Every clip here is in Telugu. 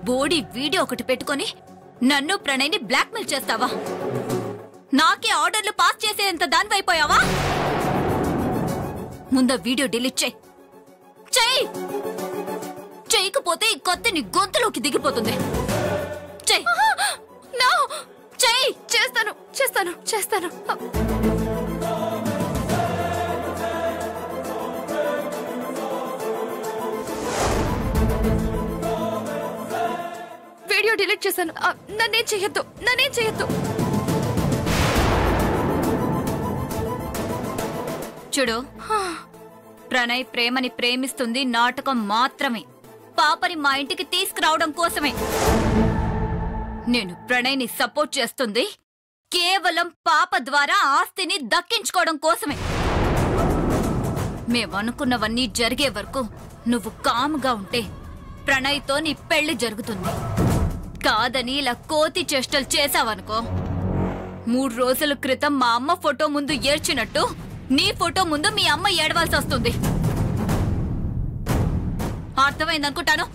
బోడీ వీడియో ఒకటి పెట్టుకొని నన్ను ప్రణయ్ని బ్లాక్మెయిల్ చేస్తావా? నాకే ఆర్డర్లు పాస్ చేసేంత దానివైపోయావా? ముందు వీడియో డిలీట్ చెయ్యి. చేయకపోతే ఈ కొత్త నీ గొంతులోకి దిగిపోతుంది. చేస్తాను. వీడియో డిలీట్ చేశాను. నన్నేం చెయ్యొద్దు. చూడు, ప్రణయ్ ప్రేమని ప్రేమిస్తుంది నాటకం మాత్రమే. పాపని మా ఇంటికి తీసుకురావడం కోసమే. నేను ప్రణయ్ని సపోర్ట్ చేస్తుంది కేవలం పాప ద్వారా ఆస్తిని దక్కించుకోవడం కోసమే. మేమనుకున్నవన్నీ జరిగే వరకు నువ్వు కాముగా ఉంటే ప్రణయ్తో నీ పెళ్లి జరుగుతుంది. కాదని ఇలా కోతి చేష్టలు చేసావనుకో, 3 రోజుల క్రితం మా అమ్మ ఫోటో ముందు ఏడ్చినట్టు నీ ఫోటో ముందు మీ అమ్మ ఏడవాల్సి వస్తుంది. అర్థమైందనుకుంటాను.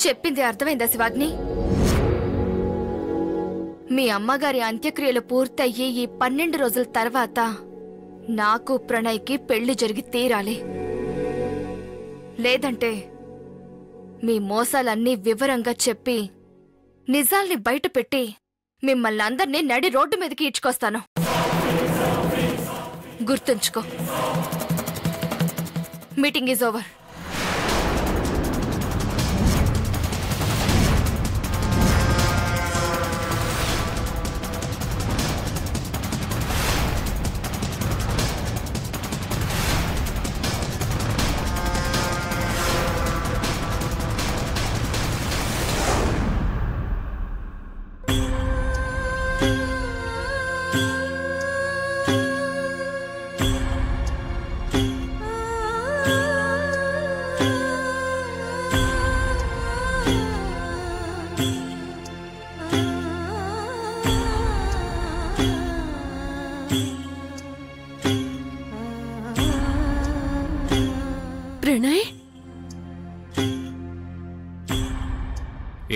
చెప్పింది అర్థమైందా శివాగ్ని? మీ అమ్మగారి అంత్యక్రియలు పూర్తయ్యి ఈ 12 రోజుల తర్వాత నాకు ప్రణయ్కి పెళ్లి జరిగి తీరాలి. లేదంటే మీ మోసాలన్నీ వివరంగా చెప్పి నిజాల్ని బయటపెట్టి మిమ్మల్ని అందర్నీ నడి రోడ్డు మీదకి ఈడ్చుకొస్తాను. గుర్తుంచుకో. Meeting is over.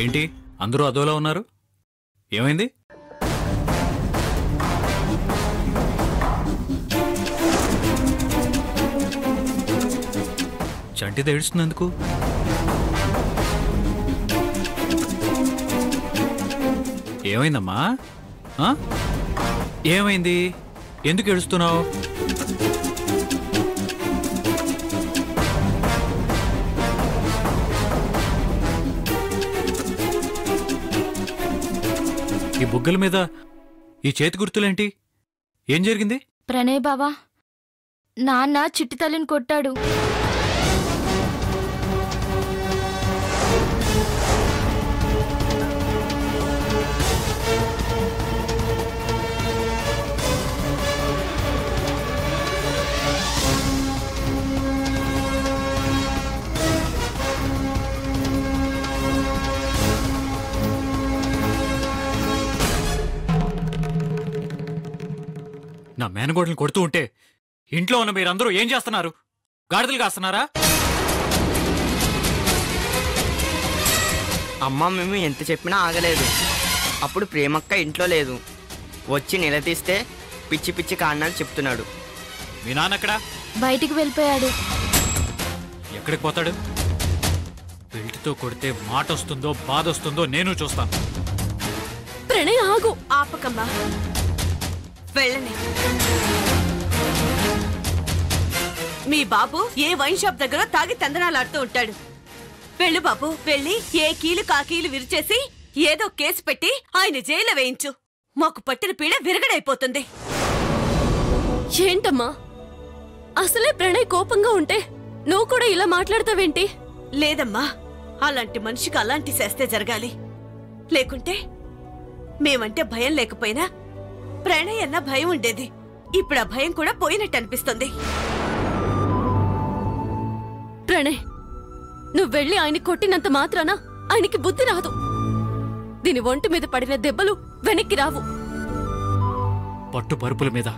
ఏంటి అందరూ అదోలా ఉన్నారు? ఏమైంది? చంటి ఏడుస్తున్నందుకు? ఏమైందమ్మా? ఏమైంది? ఎందుకు ఏడుస్తున్నావు? ఈ బుగ్గల మీద ఈ చేతి గుర్తులేంటి? ఏం జరిగింది? ప్రణయ్ బావా, నాన్న చిట్టి తల్లిని కొట్టాడు. నా మేనగోడలను కొడుతూ ఉంటే ఇంట్లో ఉన్న మీరందరూ ఏం చేస్తున్నారు? గాడిదలు కాస్తున్నారా? అమ్మ మేము ఎంత చెప్పినా ఆగలేదు. అప్పుడు ప్రేమక్క ఇంట్లో లేదు. వచ్చి నిలదీస్తే పిచ్చి పిచ్చి కారణాలు చెప్తున్నాడు. మీ నాన్నెక్కడా? బయటికి వెళ్ళిపోయాడు. ఎక్కడికి పోతాడు? బెల్ట్తో కొడితే మాట వస్తుందో బాధ వస్తుందో నేను చూస్తాను. ప్రణయ్ ఆగు, ఆపకమ్మా, వెళ్ళని. మీ బాబు ఏ వైన్ షాప్ దగ్గర తాగి తందనాలాడుతూ ఉంటాడు. వెళ్ళు బాబు, వెళ్ళి ఏ కీలు కాకీలు విరిచేసి ఏదో కేసు పెట్టి ఆయన జైలు వేయించు. మాకు పట్టిన పీడ విరగడైపోతుంది. ఏంటమ్మా, అసలే ప్రణయ్ కోపంగా ఉంటే నువ్వు కూడా ఇలా మాట్లాడతావేంటి? లేదమ్మా, అలాంటి మనిషికి అలాంటి చేస్తే జరగాలి. లేకుంటే మేమంటే భయం లేకపోయినా ప్రణయ్ అన్న భయం ఉండేది. ఇప్పుడు ఆ భయం కూడా పోయినట్టు అనిపిస్తుంది. ప్రణయ్, నువ్వు వెళ్ళి ఆయన కొట్టినంత మాత్రాన ఆయనకి బుద్ధి రాదు. దీని ఒంటి మీద పడిన దెబ్బలు వెనక్కి రావు. పట్టు పరుపుల మీద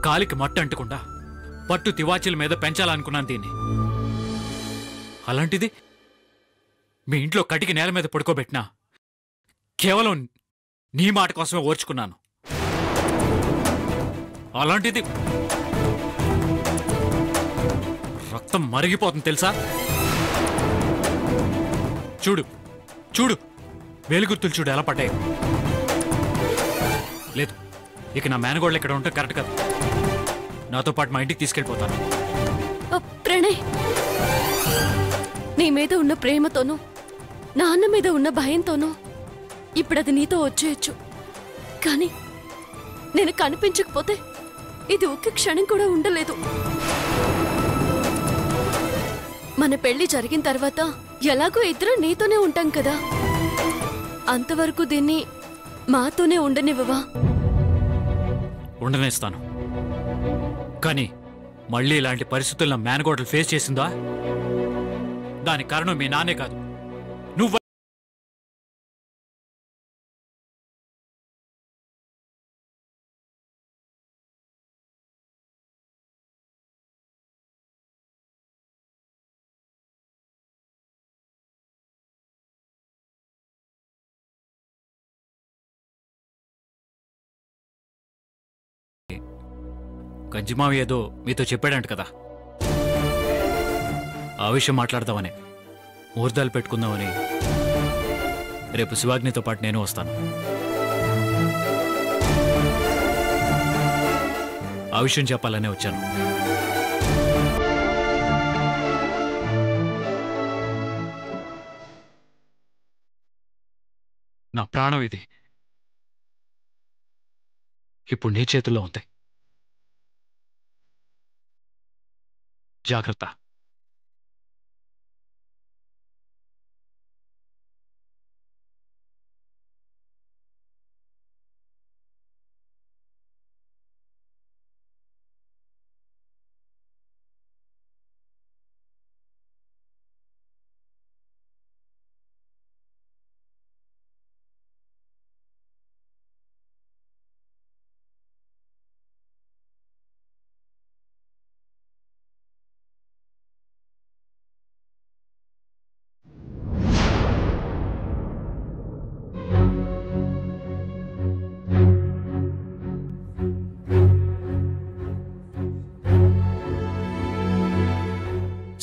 కాలికి మట్టు అంటకుండా పట్టు తివాచీల మీద పెంచాలనుకున్నాను దీన్ని. అలాంటిది మీ ఇంట్లో కటికి నేల మీద పడుకోబెట్టినా కేవలం నీ మాట కోసమే ఓర్చుకున్నాను. అలాంటిది రక్తం మరిగిపోతుంది తెలుసా? చూడు చూడు, వేలుగుర్తులు చూడు ఎలా పడ్డాయి. లేదు, ఇక నా మేనగోళ్ళు ఇక్కడ ఉంటే కరెక్ట్ కాదు. నాతో పాటు మా ఇంటికి తీసుకెళ్ళిపోతాను. ప్రణయ్, నీ మీద ఉన్న ప్రేమతోనూ నాన్న మీద ఉన్న భయంతోనూ ఇప్పుడది నీతో వచ్చేయచ్చు. కానీ నేను కనిపించకపోతే ఇది ఒక్క క్షణం కూడా ఉండలేదు. మన పెళ్లి జరిగిన తర్వాత ఎలాగో ఇద్దరు నీతోనే ఉంటాం కదా, అంతవరకు దీన్ని మాతోనే ఉండనివ్వవా? ఉండనేస్తాను. కానీ మళ్ళీ ఇలాంటి పరిస్థితుల్లో మేనగోడలు ఫేస్ చేసిందా దానికి కారణం మీ నాన్నే కాదు, నువ్వు. గంజిమావి ఏదో మీతో చెప్పాడంట కదా, ఆ విషయం మాట్లాడదామని, ముహూర్తాలు పెట్టుకుందామని రేపు శివాగ్నితో పాటు నేను వస్తాను. ఆ విషయం చెప్పాలనే వచ్చాను. నా ప్రాణం ఇది ఇప్పుడు నీ చేతుల్లో ఉంది. జాగ్రత్త.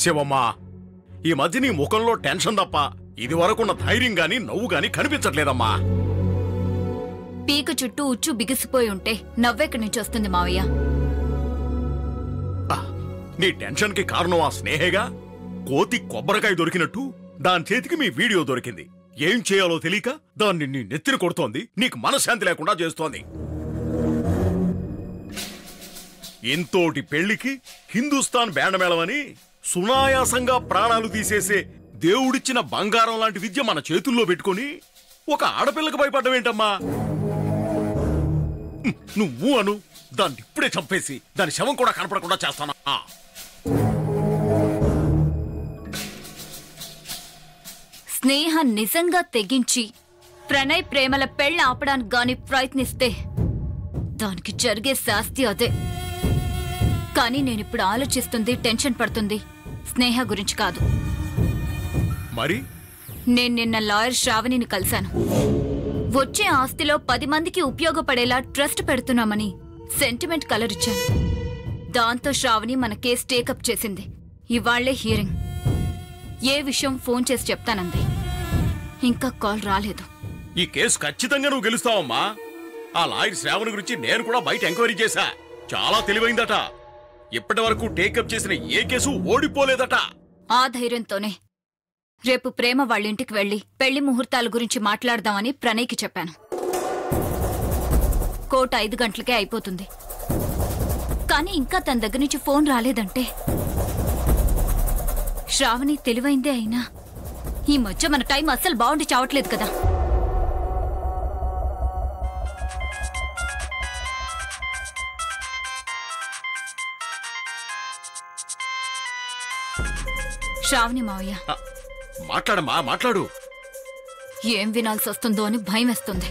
శివమ్మా, ఈ మధ్య నీ ముఖంలో టెన్షన్ తప్ప ఇది వరకున్న ధైర్యం గాని నవ్వు గాని కనిపించట్లేదమ్మా. పీక చుట్టూ ఉచ్చు బిగిసిపోయి ఉంటే నవ్వెక్కడి నుంచి వస్తుంది మావయ్య? నీ టెన్షన్ కి కారణం ఆ స్నేహేగా. కోతి కొబ్బరికాయ దొరికినట్టు దాని చేతికి మీ వీడియో దొరికింది. ఏం చేయాలో తెలియక దాన్ని నీ నెత్తిన కొడుతోంది, నీకు మనశ్శాంతి లేకుండా చేస్తోంది. ఇంతోటి పెళ్లికి హిందుస్థాన్ బ్యాండ్ మేళమని సునాయాసంగా ప్రాణాలు తీసేసే దేవుడిచ్చిన బంగారం లాంటి విద్య మన చేతుల్లో పెట్టుకుని ఒక ఆడపిల్లకి భయపడ్డమేంటమ్మా? నువ్వు అను, దాన్ని ఇప్పుడే చంపేసి దాని శవం కూడా కనపడకుండా చేస్తానా? స్నేహ నిజంగా తెగించి ప్రణయ్ ప్రేమల పెళ్లి ఆపడానికి గాని ప్రయత్నిస్తే దానికి జరిగే శాస్తి అదే. కానీ నేనిప్పుడు ఆలోచిస్తుంది, టెన్షన్ పడుతుంది స్నేహ గురించి కాదు. మరి నేను నిన్న లాయర్ శ్రావణిని కలిశాను. వచ్చే ఆస్తిలో 10 మందికి ఉపయోగపడేలా ట్రస్ట్ పెడుతున్నామని సెంటిమెంట్ కలర్ ఇచ్చాను. దాంతో శ్రావణి మన కేసు టేకప్ చేసింది. ఇవాళ్లే హియరింగ్. ఏ విషయం ఫోన్ చేసి చెప్తానంది. ఇంకా కాల్ రాలేదు. ఈ కేసు ఖచ్చితంగా నువ్వు గెలుస్తావమ్మా. ఆ లాయర్ శ్రావణి గురించి నేను కూడా బయట ఎంక్వైరీ చేశా. చాలా తెలివైందట. ఇప్పటి వరకు టేకప్ చేసిన ఏ కేసు ఓడిపోలేదట. ఆ ధైర్యంతోనే రేపు ప్రేమ వాళ్ళింటికి వెళ్లి పెళ్లి ముహూర్తాల గురించి మాట్లాడదామని ప్రణయ్కి చెప్పాను. కోర్టు 5 గంటలకే అయిపోతుంది. కానీ ఇంకా తన దగ్గర నుంచి ఫోన్ రాలేదంటే శ్రావణి తెలివైందే అయినా ఈ మధ్య మన టైం అస్సలు బాగుండి చావట్లేదు కదా. శ్రావణి మావయ్య. మాట్లాడమ్మా, మాట్లాడు. ఏం వినాల్సి వస్తుందో అని భయం వేస్తుంది.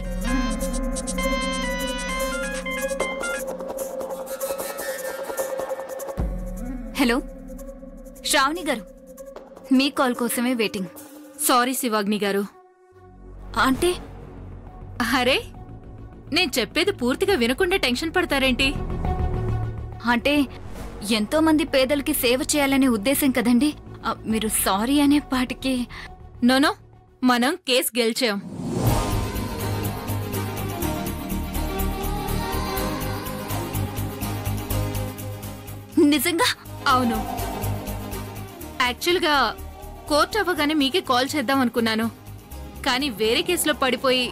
హలో శ్రావణి గారు, మీ కాల్ కోసమే వెయిటింగ్. సారీ శివాగ్ని గారు. అంటే అరే, నేను చెప్పేది పూర్తిగా వినకుండా టెన్షన్ పడతారేంటి? అంటే ఎంతో మంది పేదలకి సేవ చేయాలనే ఉద్దేశం కదండి. మీరు సారీ అనే పాటికి. నోనో, మనం కేసు గెలిచాం. నిజంగా? అవును. యాక్చువల్గా కోర్టు అవ్వగానే మీకే కాల్ చేద్దాం అనుకున్నాను, కానీ వేరే కేసులో పడిపోయి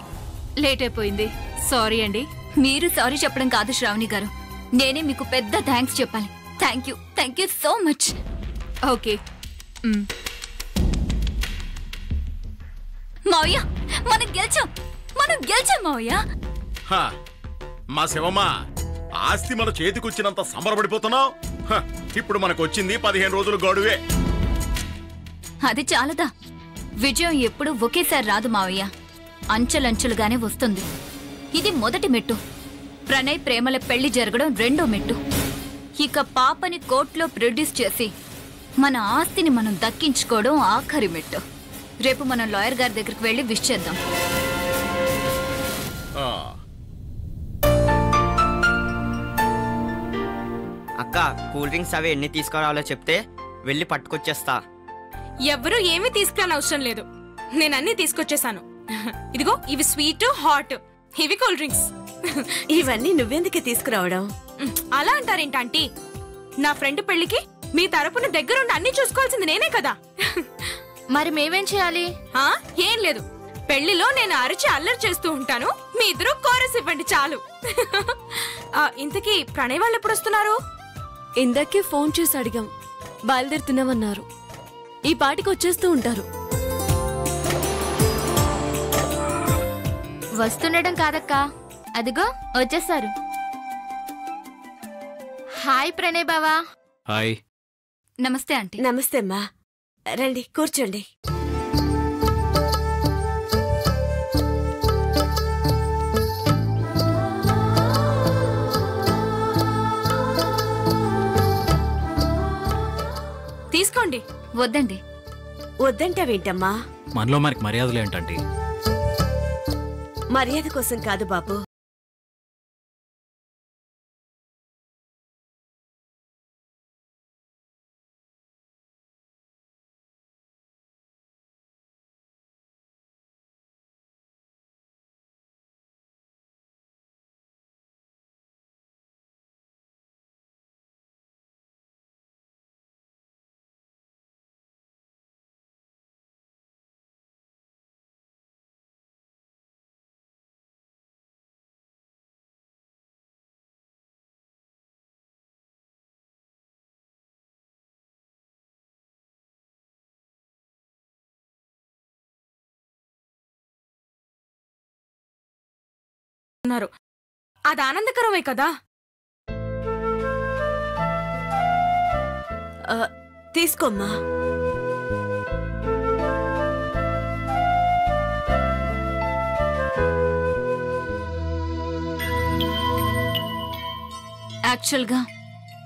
లేట్ అయిపోయింది. సారీ అండి. మీరు సారీ చెప్పడం కాదు శ్రావణి గారు, నేనే మీకు పెద్ద థ్యాంక్స్ చెప్పాలి. Thank you so much. Okay. మావయ్య, మనం గెలిచాం మావయ్య. మా శివమ్మ, ఆస్తి మన చేతికొచ్చినంత సంబరపడిపోతున్నావు. ఇప్పుడు మనకు వచ్చింది 15 రోజులు గడువే. అది చాలదా? విజయం ఎప్పుడు ఒకేసారి రాదు మావయ్య, అంచెలంచెలుగానే వస్తుంది. ఇది మొదటి మెట్టు. ప్రణయ్ ప్రేమల పెళ్లి జరగడం రెండో మెట్టు. ఇక పాపని కోర్టులో ప్రొడ్యూస్ చేసి మన ఆస్తిని మనం దక్కించుకోవడం ఆఖరి మెట్టు. రేపు మనం లాయర్ గారి దగ్గరికి వెళ్ళి విష్ చేద్దాం. అక్క, కూల్ డ్రింక్స్ అవి ఎన్ని తీసుకురావాలో చెప్తే వెళ్ళి పట్టుకొచ్చేస్తా. ఎవ్వరూ ఏమీ తీసుకురాని అవసరం లేదు, నేను అన్ని తీసుకొచ్చేసాను. ఇదిగో, ఇవి స్వీట్, హాట్, ఇవి కూల్ డ్రింక్స్. ఇవన్నీ నువ్వెందుకు తీసుకురావడం? అలా అంటారేంటి? నా ఫ్రెండ్ పెళ్లికి మీ తరపున దగ్గరుండి అన్ని చూసుకోవాల్సింది నేనే కదా. మరి మేమేం చేయాలి? ఏం లేదు, పెళ్లిలో నేను అరిచి అల్లరి చేస్తూ ఉంటాను, మీ ఇద్దరు కోరస్ ఇవ్వండి చాలు. ఇంతకీ ప్రణయ్ వాళ్ళు ఎప్పుడు వస్తున్నారు? ఇందాకే ఫోన్ చేసి అడిగాం, బయలుదేరుతున్నామన్నారు. ఈ పాటికి వచ్చేస్తూ ఉంటారు. వస్తుండడం కాదక్క, అదిగో వచ్చేసారు. హాయ్ ప్రణయ్ బావా. హాయ్. నమస్తే ఆంటీ. నమస్తే అమ్మా, రండి కూర్చోండి. తీసుకోండి. వద్దండి. వద్దంటావేంటమ్మా? మనలో మనకి మర్యాదలు ఏంటంటే? మర్యాద కోసం కాదు బాబు, అది ఆనందకరమే కదా. తీసుకోమ్మా. యాక్చువల్గా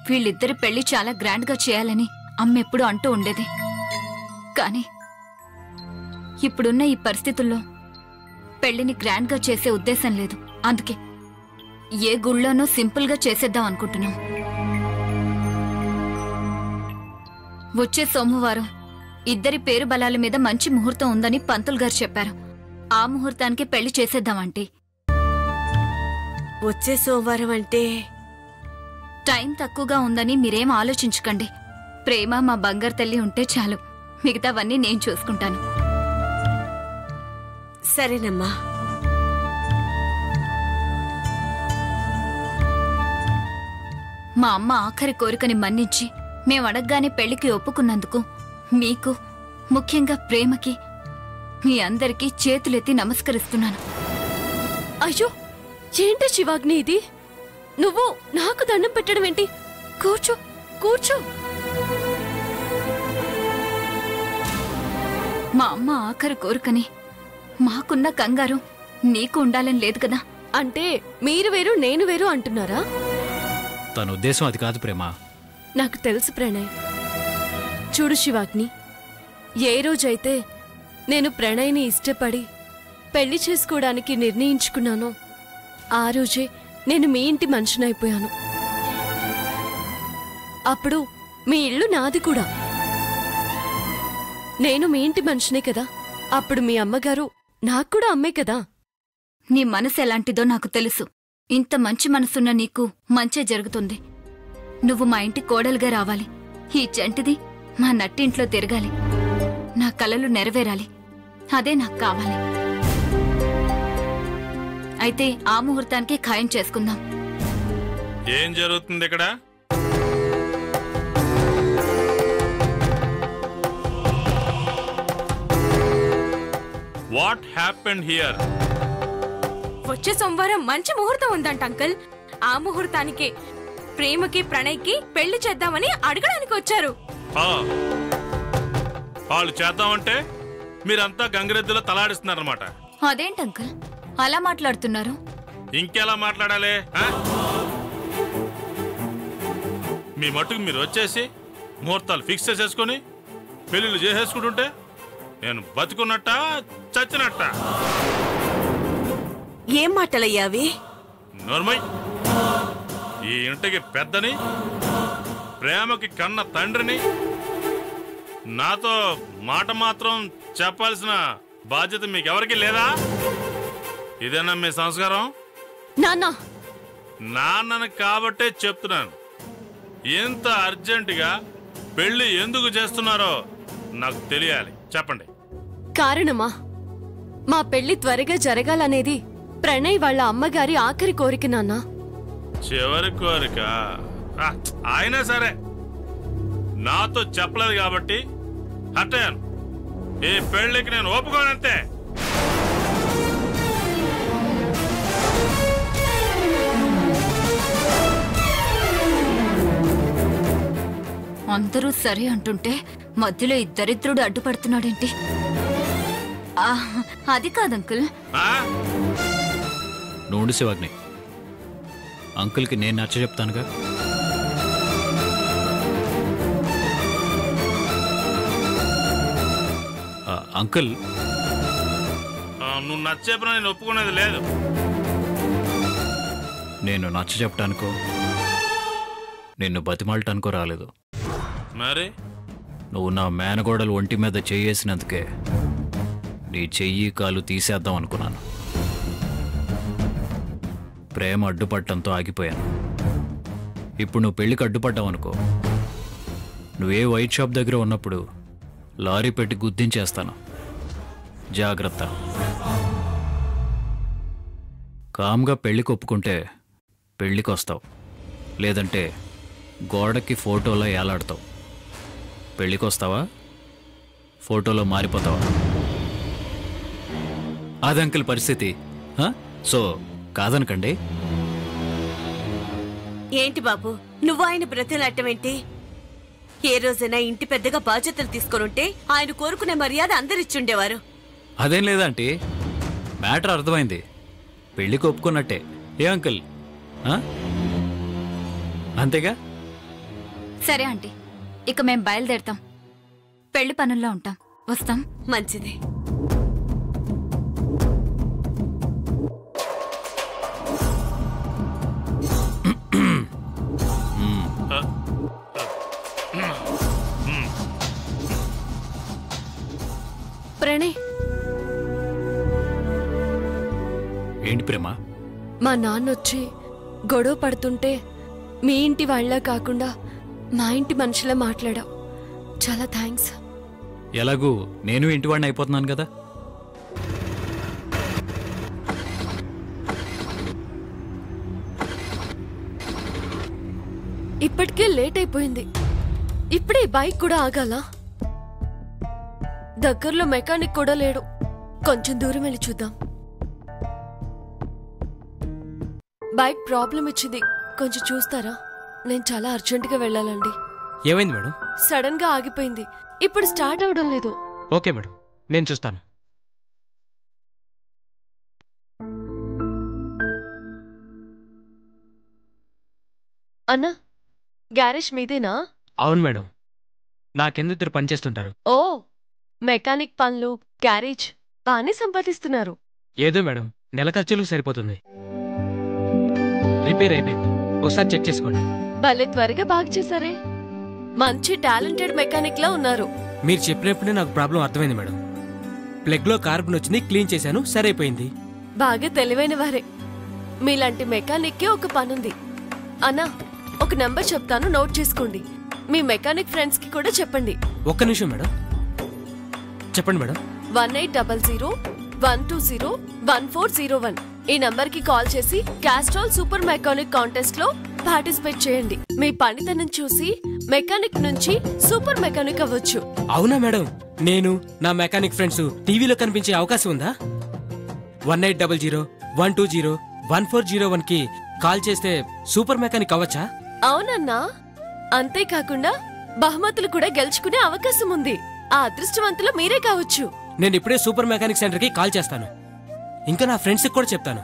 వీళ్ళిద్దరి పెళ్లి చాలా గ్రాండ్ గా చేయాలని అమ్మ ఎప్పుడూ అంటూ ఉండేది. కానీ ఇప్పుడున్న ఈ పరిస్థితుల్లో పెళ్లిని గ్రాండ్ గా చేసే ఉద్దేశం లేదు. అందుకే ఏ గుళ్ళోనో సింపుల్ గా చేసేద్దాం అనుకుంటున్నాం. వచ్చే సోమవారం ఇద్దరి పేరు బలాల మీద మంచి ముహూర్తం ఉందని పంతులు గారు చెప్పారు. ఆ ముహూర్తానికి పెళ్లి చేసేద్దామంటే. వచ్చే సోమవారం అంటే టైం తక్కువగా ఉందని మీరేం ఆలోచించకండి. ప్రేమ మా బంగారు తల్లి ఉంటే చాలు, మిగతావన్నీ నేను చూసుకుంటాను. సరేనమ్మా. మా అమ్మ ఆఖరి కోరికని మన్నించి మేం అడగగానే పెళ్లికి ఒప్పుకున్నందుకు మీకు, ముఖ్యంగా ప్రేమకి, మీ అందరికీ చేతులెత్తి నమస్కరిస్తున్నాను. అయ్యో, ఏంటి శివాగ్ని ఇది? నువ్వు నాకు దండం పెట్టడం ఏంటి? కూర్చో కూర్చో. మా అమ్మ ఆఖరి కోరికని మాకున్న కంగారు నీకు ఉండాలని లేదు కదా. అంటే మీరు వేరు నేను వేరు అంటున్నారా? తన ఉద్దేశం అది కాదు ప్రేమ. నాకు తెలుసు ప్రణయ్. చూడు శివాగ్ని, ఏ రోజైతే నేను ప్రణయ్ని ఇష్టపడి పెళ్లి చేసుకోవడానికి నిర్ణయించుకున్నానో ఆ రోజే నేను మీ ఇంటి మనిషినైపోయాను. అప్పుడు మీ ఇల్లు నాది కూడా. నేను మీ ఇంటి మనిషినే కదా, అప్పుడు మీ అమ్మగారు నాకు కూడా అమ్మే కదా. నీ మనసు ఎలాంటిదో నాకు తెలుసు. ఇంత మంచి మనసున్న నీకు మంచే జరుగుతుంది. నువ్వు మా ఇంటి కోడలుగా రావాలి. ఈ చంటిది మా నట్టింట్లో తిరగాలి. నా కలలు నెరవేరాలి. అదే నాకు కావాలి. అయితే ఆ ముహూర్తానికి ఖాయం చేసుకుందాం. ఏం జరుగుతుంది ఇక్కడ? What happened here? వచ్చే సోమవారం మంచి ముహూర్తం ఉందంట అంకుల్. ఆ ముహూర్తానికే ప్రేమకి ప్రణయ్కి పెళ్లి చేద్దామని అడగడానికి వచ్చారు. వాళ్ళు చేద్దామంటే మీరంతా గంగిరెద్దులో తలాడిస్తున్నారన్నమాట. అదేంటి అంకుల్ అలా మాట్లాడుతున్నారు? ఇంకెలా మాట్లాడాలి? మీ మట్టుకు మీరు వచ్చేసి ముహూర్తాలు ఫిక్స్ చేసేసుకుని పెళ్లిళ్ళు చేసేసుకుంటుంటే నేను బతుకున్నట్ట చచ్చినట్ట? ఏం మాటలయ్యావి? నోర్మై, ఈ ఇంటికి పెద్దని, ప్రేమకి కన్న తండ్రిని, నాతో మాట మాత్రం చెప్పాల్సిన బాధ్యత మీకెవరికి లేదా? ఇదేనా మీ సంస్కారం? నాన్నను కాబట్టే చెప్తున్నాను. ఇంత అర్జెంటుగా పెళ్లి ఎందుకు చేస్తున్నారో నాకు తెలియాలి. చెప్పండి. కారణమా? మా పెళ్లి త్వరగా జరగాలనేది ప్రణయ్ వాళ్ళ అమ్మగారి ఆఖరి కోరిక నాన్న. చివరి కోరిక అయినా సరే నాతో చెప్పలేదు కాబట్టి హట్టయాను. ఈ పెళ్లికి నేను ఒప్పుకోనంతే. అందరూ సరే అంటుంటే మధ్యలో ఇద్దరిద్దరుడు అడ్డుపడుతున్నాడేంటి? అది కాదంకుల్. నువ్వు శివాగ్ని, అంకుల్కి నేను నచ్చ చెప్తానుగా. అంకుల్, నువ్వు నచ్చేపున నేను ఒప్పుకునేది లేదు. నేను నచ్చ చెప్పటానికో నిన్ను బతిమాలటానికో రాలేదు. మరి నువ్వు నా మేనగోడలు ఒంటి మీద చెయ్యేసినందుకే నీ చెయ్యి కాలు తీసేద్దాం అనుకున్నాను. ప్రేమ అడ్డుపడటంతో ఆగిపోయాను. ఇప్పుడు నువ్వు పెళ్లికి అడ్డుపడ్డావు అనుకో, నువ్వే వైట్ షాప్ దగ్గర ఉన్నప్పుడు లారీ పెట్టి గుద్దించేస్తాను. జాగ్రత్త. కామ్గా పెళ్లికి ఒప్పుకుంటే పెళ్లికి వస్తావు, లేదంటే గోడకి ఫోటోలో ఏలాడతావు. పెళ్లికి వస్తావా, ఫోటోలో మారిపోతావా? అది అంకుల్ పరిస్థితి. సో కాదనకండి. ఏంటి బాబు, నువ్వు ఆయన బ్రతిలాటమేంటి? ఏ రోజైనా ఇంటి పెద్దగా బాధ్యతలు తీసుకొనుంటే ఆయన కోరుకునే మర్యాద అందరిచ్చుండేవారు. అదేం లేదంటే మ్యాటర్ అర్థమైంది. పెళ్లికి ఒప్పుకున్నట్టే. ఏ అంకుల్? అంతేగా? సరే ఆంటీ, ఇక మేం బయలుదేరతాం. పెళ్లి పనుల్లో ఉంటాం. వస్తాం. మంచిది. ప్రణయ్, ఏంటి ప్రేమ? మా నాన్నొచ్చి గొడవ పడుతుంటే మీ ఇంటి వాళ్ళ కాకుండా మా ఇంటి మనిషిలా మాట్లాడావు. చాలా థ్యాంక్స్. ఎలాగూ నేను ఇంటివాడిని అయిపోతున్నాను కదా. ఇప్పటికే లేట్ అయిపోయింది. ఇప్పుడే బైక్ కూడా ఆగాల. దగ్గరలో మెకానిక్ కూడా లేడు. కొంచెం దూరం వెళ్ళి చూద్దాం. బైక్ ప్రాబ్లం ఇచ్చింది, కొంచెం చూస్తారా? నేను చాలా అర్జెంటుగా వెళ్ళాలండి. ఏమైంది మేడం? సడన్ గా ఆగిపోయింది. ఇప్పుడు స్టార్ట్ అవడం లేదు. ఓకే మేడం, నేను చూస్తాను. అన్నా, గ్యారేజ్ మీదేనా? అవును మేడం, నాకెందుకు పనిచేస్తుంటారు. ఓ, మెకానిక్ పనులు, గ్యారేజ్ బాగానే సంపాదిస్తున్నారు. ఏదో మేడం, నెల ఖర్చులకు సరిపోతుంది. రిపేర్ అయిపోయింది, ఒకసారి చెక్ చేసుకోండి. భలే త్వరగా బాగా చేశారే. మంచి టాలెంటెడ్ మెకానిక్ లా ఉన్నారు. మీరు చెప్పినప్పుడే నాకు ప్రాబ్లం అర్థమైంది మేడం. ప్లగ్లో కార్బన్ వచ్చింది, క్లీన్ చేశాను, సరైపోయింది. బాగా తెలివైన వారే. మీలాంటి మెకానిక్కే ఒక పనుంది. అన్నా, ఒక నంబర్ చెప్తాను, నోట్ చేసుకోండి. మీ మెకానిక్ ఫ్రెండ్స్ కి కూడా చెప్పండి. ఒక్క నిమిషం మేడం, చెప్పండి మేడం. 1800-120-1401. ఈ నంబర్ కి కాల్ చేసి క్యాస్ట్రాల్ సూపర్ మెకానిక్ కాంటెస్ట్ లో పార్టిసిపేట్ చేయండి. మీ పనితనం చూసి మెకానిక్ నుంచి సూపర్ మెకానిక్ అవ్వచ్చు. అవునా మేడం, నేను నా మెకానిక్ ఫ్రెండ్స్ టీవీలో కనిపించే అవకాశం ఉందా? 1800-120-1401 కి కాల్ చేస్తే సూపర్ మెకానిక్ అవ్వచ్చా? అవునన్నా, అంతేకాకుండా బహుమతులు కూడా గెలుచుకునే అవకాశం ఉంది. ఆ అదృష్టవంతులు మీరే కావచ్చు. నేను ఇప్పుడే సూపర్ మెకానిక్ సెంటర్ కి కాల్ చేస్తాను. ఇంకా నా ఫ్రెండ్స్ కూడా చెప్తాను.